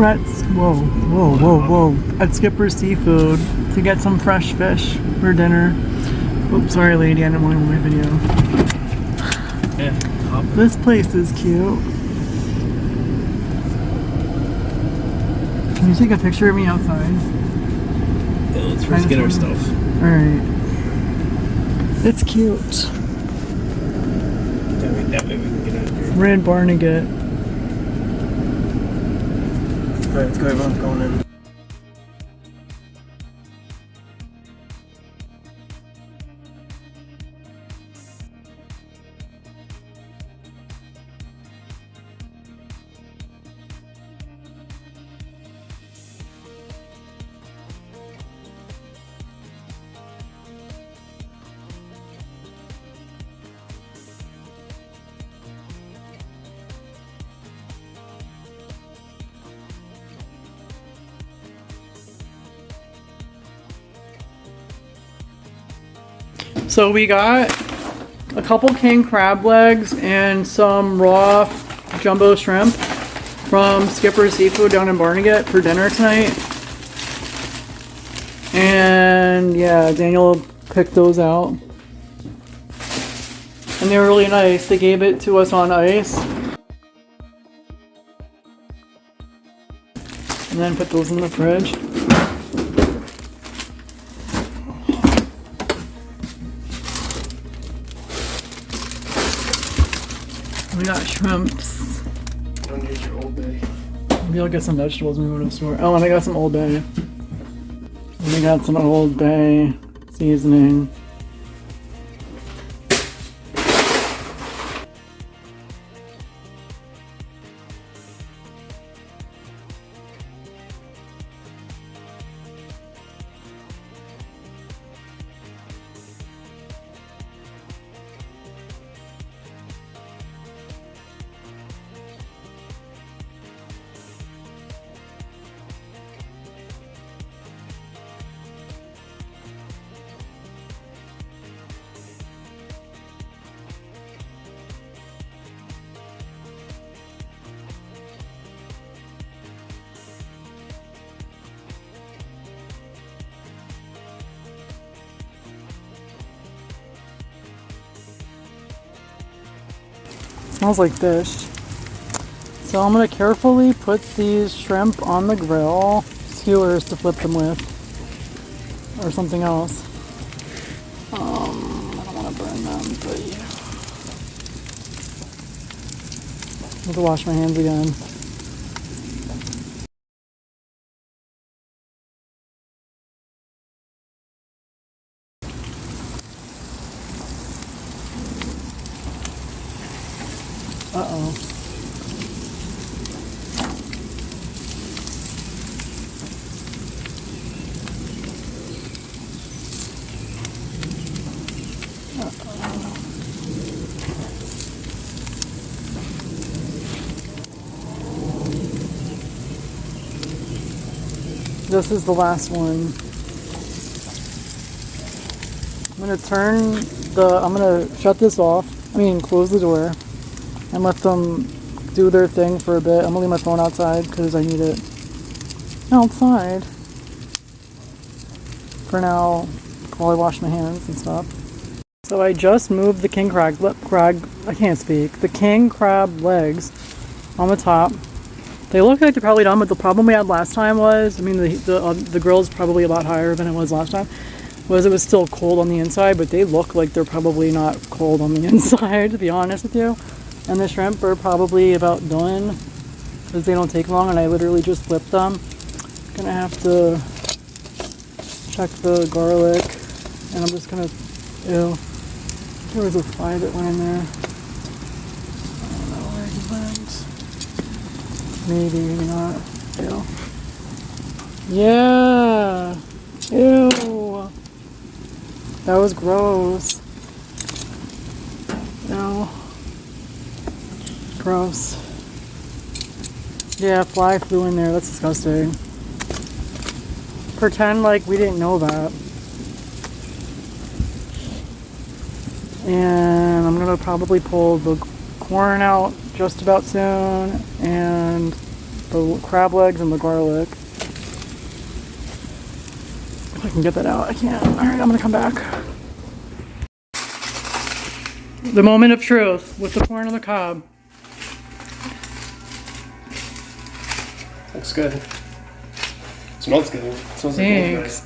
We're at, at Skipper's Seafood to get some fresh fish for dinner. Oops, sorry lady, I didn't want to my video. Yeah. This place is cute. Can you take a picture of me outside? Yeah, let's first get our stuff. Alright. It's cute. That way we can get out of here. We're in Barnegat. Alright, let's go, everyone's going in. So we got a couple king crab legs and some raw jumbo shrimp from Skipper's Seafood down in Barnegat for dinner tonight. And yeah, Daniel picked those out. And they were really nice. They gave it to us on ice. And then put those in the fridge. We got shrimps. Don't use your Old Bay. Maybe I'll get some vegetables when we go to the store. Oh, and I got some Old Bay. And we got some Old Bay seasoning. Smells like fish. So I'm gonna carefully put these shrimp on the grill, skewers to flip them with, or something else. I don't want to burn them, but yeah. I have to wash my hands again. Uh-oh. This is the last one. I'm gonna shut this off. Close the door and let them do their thing for a bit. I'm gonna leave my phone outside because I need it outside for now while I wash my hands and stuff. So I just moved the king the king crab legs on the top. They look like they're probably done, but the problem we had last time was, the grill is probably a lot higher than it was last time, was it was still cold on the inside, but they look like they're probably not cold on the inside, to be honest with you. And the shrimp are probably about done, because they don't take long, and I literally just flipped them. Gonna have to check the garlic, and I'm just gonna, ew, there was a fly that went in there. I don't know where he went. Maybe, maybe not. Ew. Yeah. Ew. That was gross. Ew. Gross. Yeah, fly flew in there. That's disgusting. Pretend like we didn't know that. And I'm gonna probably pull the corn out just about soon, and the crab legs and the garlic. If I can get that out, I can't. All right, I'm gonna come back. The moment of truth with the corn on the cob. Looks good. Smells good. Smells like Thanks.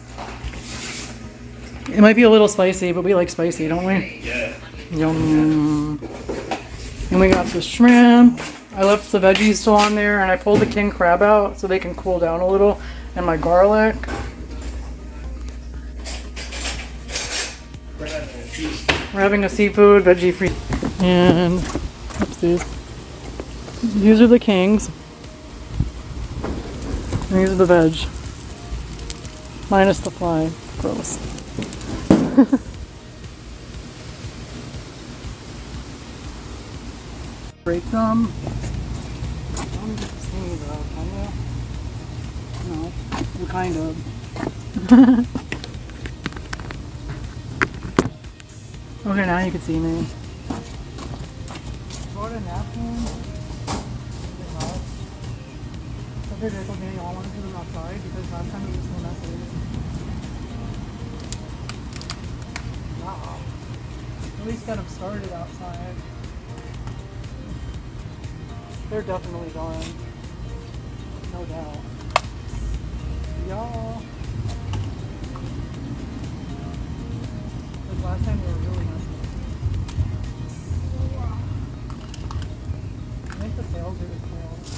It might be a little spicy, but we like spicy, don't we? Yeah. Yum. And we got the shrimp. I left the veggies still on there, and I pulled the king crab out so they can cool down a little. And my garlic. We're having a seafood veggie free. And oopsies. These are the kings. And these are the veg. Minus the fly. Gross. Break them. I don't even see though, can you? No. You kind of. Okay, now you can see me. Brought a napkin. I figured it's okay, I want to do them outside because last time it was so messy. Wow. At least got them started outside. They're definitely gone. No doubt. Y'all. Because last time they were really messy. I think the tails are the tails.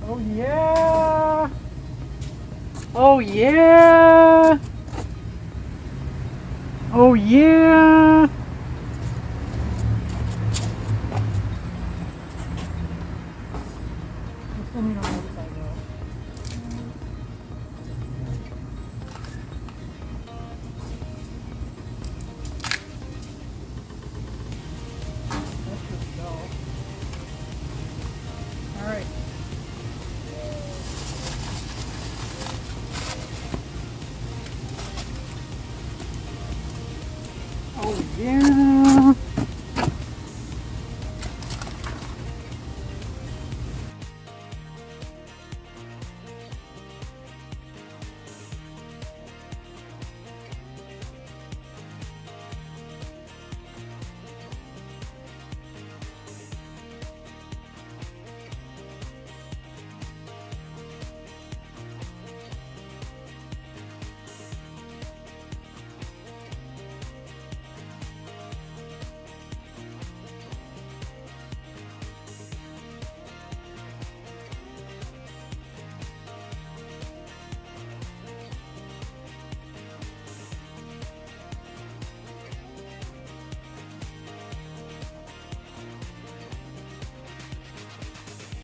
Oh yeah! Oh yeah! Oh yeah! I still need a little